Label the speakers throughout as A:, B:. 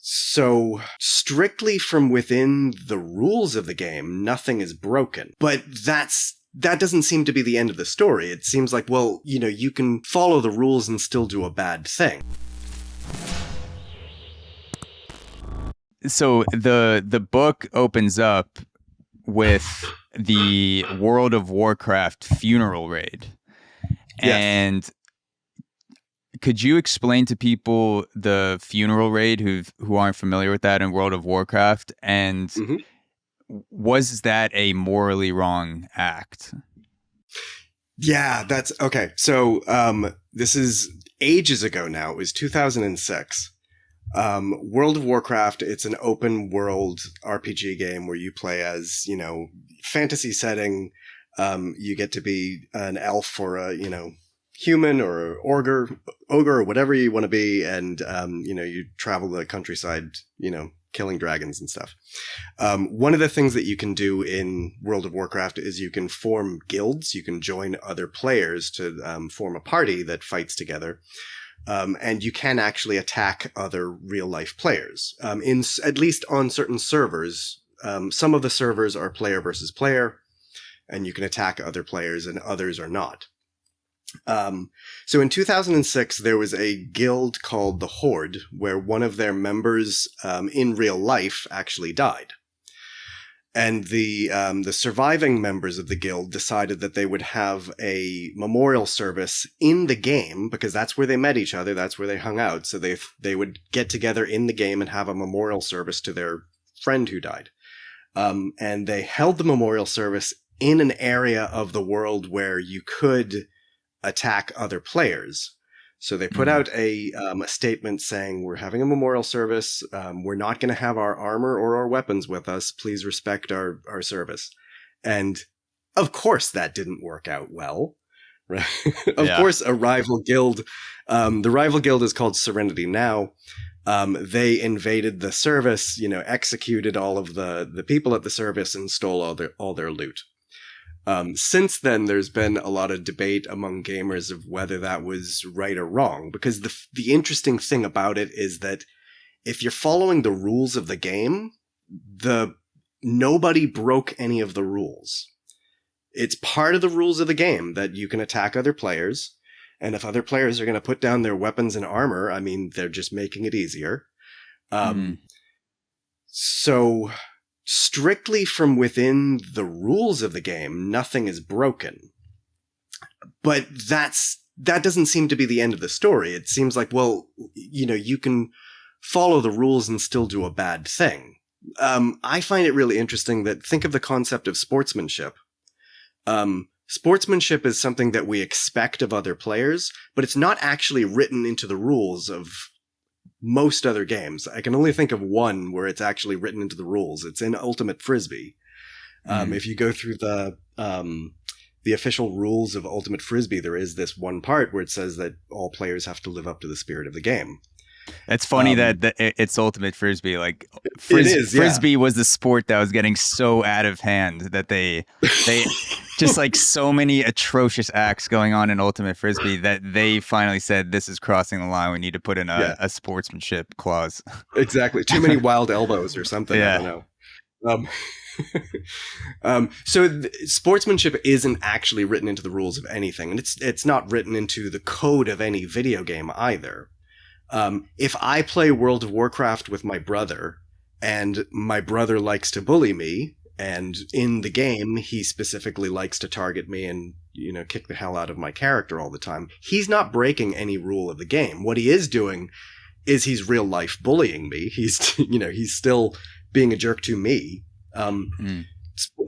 A: So, strictly from within the rules of the game, nothing is broken. But that doesn't seem to be the end of the story. It seems like, well, you can follow the rules and still do a bad thing.
B: So the book opens up with the World of Warcraft funeral raid.
A: Yes.
B: And could you explain to people the funeral raid who aren't familiar with that in World of Warcraft? And was that a morally wrong act?
A: Yeah, that's okay. So this is ages ago now. It was 2006. World of Warcraft, it's an open world RPG game where you play as, fantasy setting. You get to be an elf or a, human or ogre or whatever you want to be. And, you travel the countryside, killing dragons and stuff. One of the things that you can do in World of Warcraft is you can form guilds. You can join other players to form a party that fights together. And you can actually attack other real-life players. At least on certain servers, some of the servers are player versus player, and you can attack other players, and others are not. So in 2006, there was a guild called the Horde, where one of their members in real life actually died. And the surviving members of the guild decided that they would have a memorial service in the game, because that's where they met each other, that's where they hung out. So they would get together in the game and have a memorial service to their friend who died. And they held the memorial service in an area of the world where you could attack other players. So they put out a statement saying, we're having a memorial service. We're not going to have our armor or our weapons with us. Please respect our service. And of course that didn't work out well. Right? Of course, a rival guild, the rival guild is called Serenity Now. They invaded the service, executed all of the people at the service and stole all their loot. Since then, there's been a lot of debate among gamers of whether that was right or wrong, because the interesting thing about it is that if you're following the rules of the game, nobody broke any of the rules. It's part of the rules of the game that you can attack other players, and if other players are going to put down their weapons and armor, I mean, they're just making it easier. So strictly from within the rules of the game, nothing is broken. But that doesn't seem to be the end of the story. It seems like, well, you can follow the rules and still do a bad thing. I find it really interesting that, think of the concept of sportsmanship. Sportsmanship is something that we expect of other players, but it's not actually written into the rules of most other games. I can only think of one where it's actually written into the rules. It's in Ultimate Frisbee. If you go through the official rules of Ultimate Frisbee, there is this one part where it says that all players have to live up to the spirit of the game.
B: It's funny that it's Ultimate Frisbee. Like Frisbee was the sport that was getting so out of hand that they just like so many atrocious acts going on in Ultimate Frisbee that they finally said, this is crossing the line. We need to put in a sportsmanship clause. Exactly.
A: Too many wild elbows or something. Yeah. I don't know. So sportsmanship isn't actually written into the rules of anything, and it's not written into the code of any video game either. If I play World of Warcraft with my brother, and my brother likes to bully me, and in the game he specifically likes to target me and kick the hell out of my character all the time, he's not breaking any rule of the game. What he is doing is he's real life bullying me. He's he's still being a jerk to me.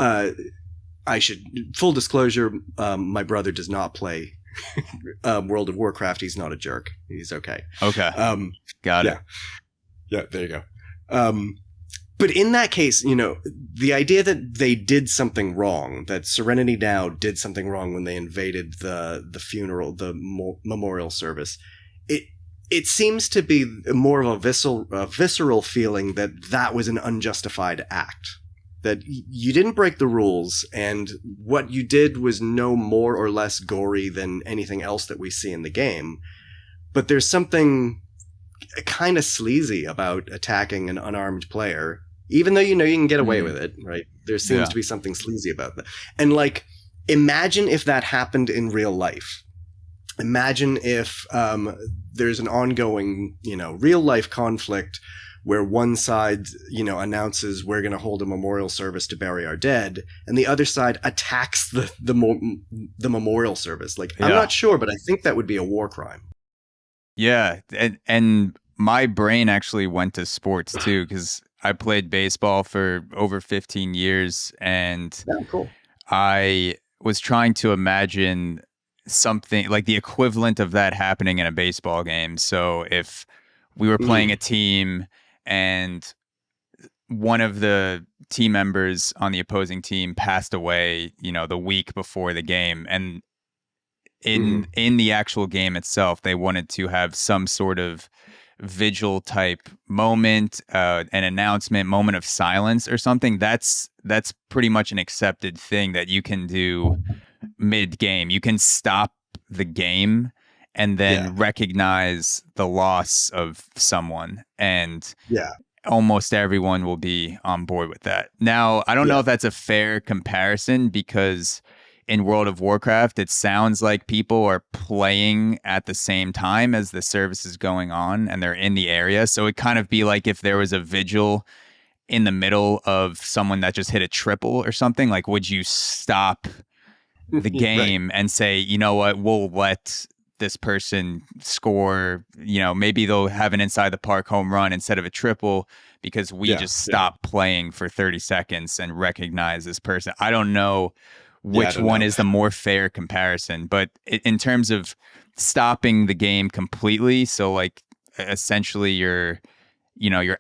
A: I should full disclosure, my brother does not play World of Warcraft. He's not a jerk. He's okay.
B: Got it.
A: Yeah, there you go. But in that case, the idea that they did something wrong, that Serenity Now did something wrong when they invaded the funeral, the memorial service, it seems to be more of a visceral feeling that was an unjustified act. That you didn't break the rules, and what you did was no more or less gory than anything else that we see in the game. But there's something kind of sleazy about attacking an unarmed player, even though you can get away with it, right? There seems to be something sleazy about that. And like, imagine if that happened in real life. Imagine if there's an ongoing, real life conflict where one side, announces we're going to hold a memorial service to bury our dead, and the other side attacks the memorial service. Like, I'm not sure, but I think that would be a war crime.
B: Yeah, and my brain actually went to sports too, because I played baseball for over 15 years, and
A: cool.
B: I was trying to imagine something like the equivalent of that happening in a baseball game. So if we were playing a team and one of the team members on the opposing team passed away, the week before the game, and in the actual game itself, they wanted to have some sort of vigil type moment, an announcement, moment of silence or something. That's pretty much an accepted thing that you can do mid game. You can stop the game and then recognize the loss of someone, and almost everyone will be on board with that. Now, I don't know if that's a fair comparison, because in World of Warcraft, it sounds like people are playing at the same time as the service is going on, and they're in the area. So it'd kind of be like if there was a vigil in the middle of someone that just hit a triple or something. Like, would you stop the game and say, you know what, we'll let this person score, maybe they'll have an inside the park home run instead of a triple, because we just stopped playing for 30 seconds and recognize this person. I don't know which one is the more fair comparison, but in terms of stopping the game completely, so like essentially you're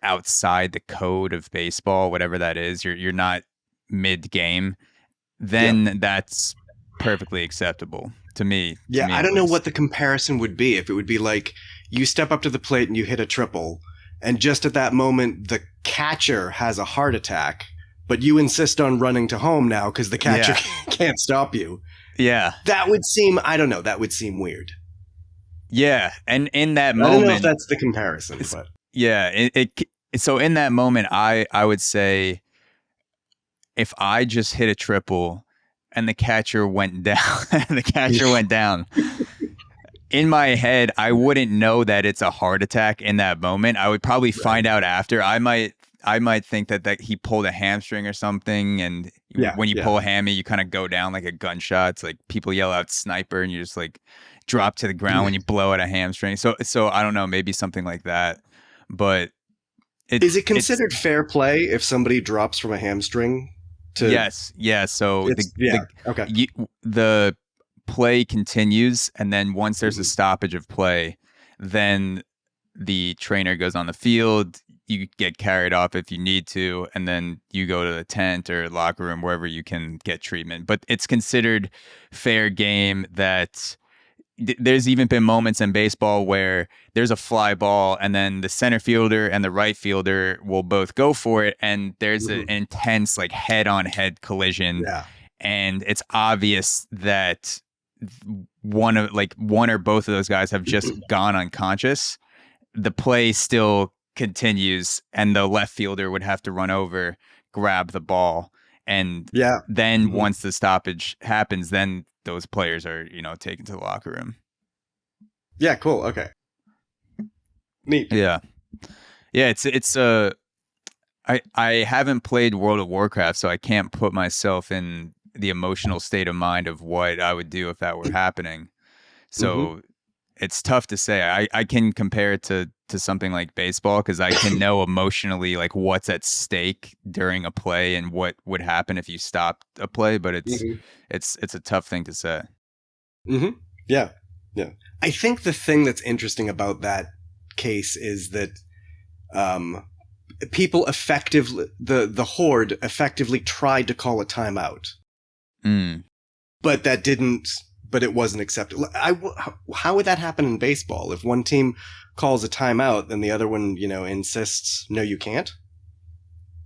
B: outside the code of baseball, whatever that is, you're not mid game, then that's perfectly acceptable to me.
A: I don't know what the comparison would be. If it would be like you step up to the plate and you hit a triple, and just at that moment the catcher has a heart attack, but you insist on running to home now because the catcher can't stop you.
B: Yeah.
A: That would seem, I don't know, that would seem weird.
B: Yeah. And in that moment,
A: I don't know if that's the comparison, but
B: yeah, so in that moment, I would say if I just hit a triple and the catcher went down, in my head, I wouldn't know that it's a heart attack in that moment. I would probably find out after. I might think that he pulled a hamstring or something, and when you pull a hammy, you kind of go down like a gunshot. It's like people yell out sniper, and you just like drop to the ground when you blow out a hamstring. So I don't know, maybe something like that. But
A: is it considered fair play if somebody drops from a hamstring?
B: Yes, yeah. So the play continues, and then once there's a stoppage of play, then the trainer goes on the field. You get carried off if you need to, and then you go to the tent or locker room, wherever you can get treatment. But it's considered fair game. That there's even been moments in baseball where there's a fly ball, and then the center fielder and the right fielder will both go for it, and there's an intense like head-on-head collision, and it's obvious that one or both of those guys have just gone unconscious. The play still continues, and the left fielder would have to run over, grab the ball, and then once the stoppage happens, then those players are taken to the locker room.
A: Yeah, cool. Okay, neat.
B: Yeah. It's I haven't played World of Warcraft, so I can't put myself in the emotional state of mind of what I would do if that were happening. So it's tough to say. I can compare it to something like baseball, because I can know emotionally like what's at stake during a play and what would happen if you stopped a play, but it's a tough thing to say.
A: Yeah. I think the thing that's interesting about that case is that people effectively, the Horde effectively tried to call a timeout, but that didn't. But it wasn't accepted. How would that happen in baseball? If one team calls a timeout, then the other one, insists, no, you can't?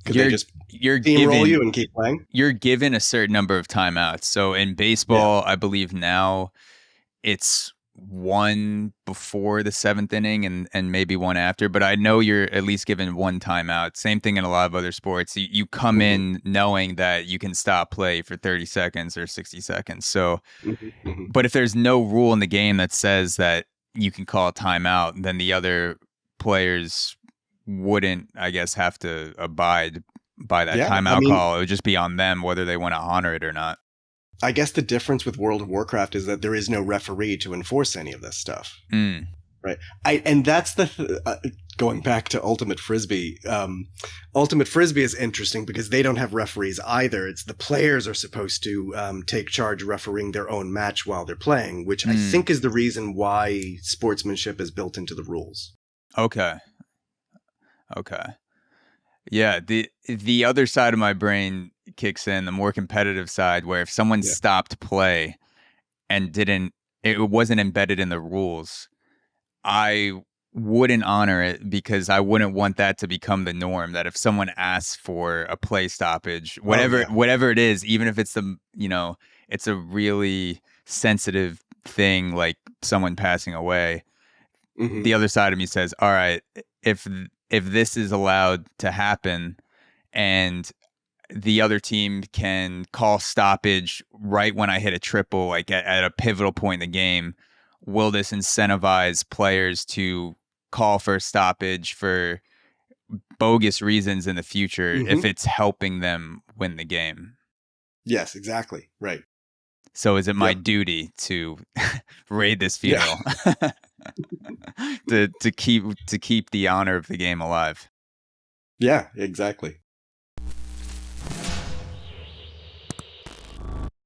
A: Could they just steamroll you and keep playing?
B: You're given a certain number of timeouts. So in baseball, I believe now it's one before the seventh inning and maybe one after, but I know you're at least given one timeout. Same thing in a lot of other sports. You come in knowing that you can stop play for 30 seconds or 60 seconds. So, but if there's no rule in the game that says that you can call a timeout, then the other players wouldn't, I guess, have to abide by that timeout call. It would just be on them whether they want to honor it or not.
A: I guess the difference with World of Warcraft is that there is no referee to enforce any of this stuff. Right. And that's going back to Ultimate Frisbee. Ultimate Frisbee is interesting because they don't have referees either. It's the players are supposed to take charge refereeing their own match while they're playing, which I think is the reason why sportsmanship is built into the rules.
B: Okay. Yeah. The other side of my brain kicks in, the more competitive side, where if someone stopped play and it wasn't embedded in the rules, I wouldn't honor it because I wouldn't want that to become the norm, that if someone asks for a play stoppage, whatever it is, even if it's it's a really sensitive thing like someone passing away, the other side of me says, all right, if this is allowed to happen and the other team can call stoppage right when I hit a triple, like at a pivotal point in the game, will this incentivize players to call for a stoppage for bogus reasons in the future if it's helping them win the game?
A: Yes, exactly. Right.
B: So is it my duty to raid this funeral to keep the honor of the game alive?
A: Yeah, exactly.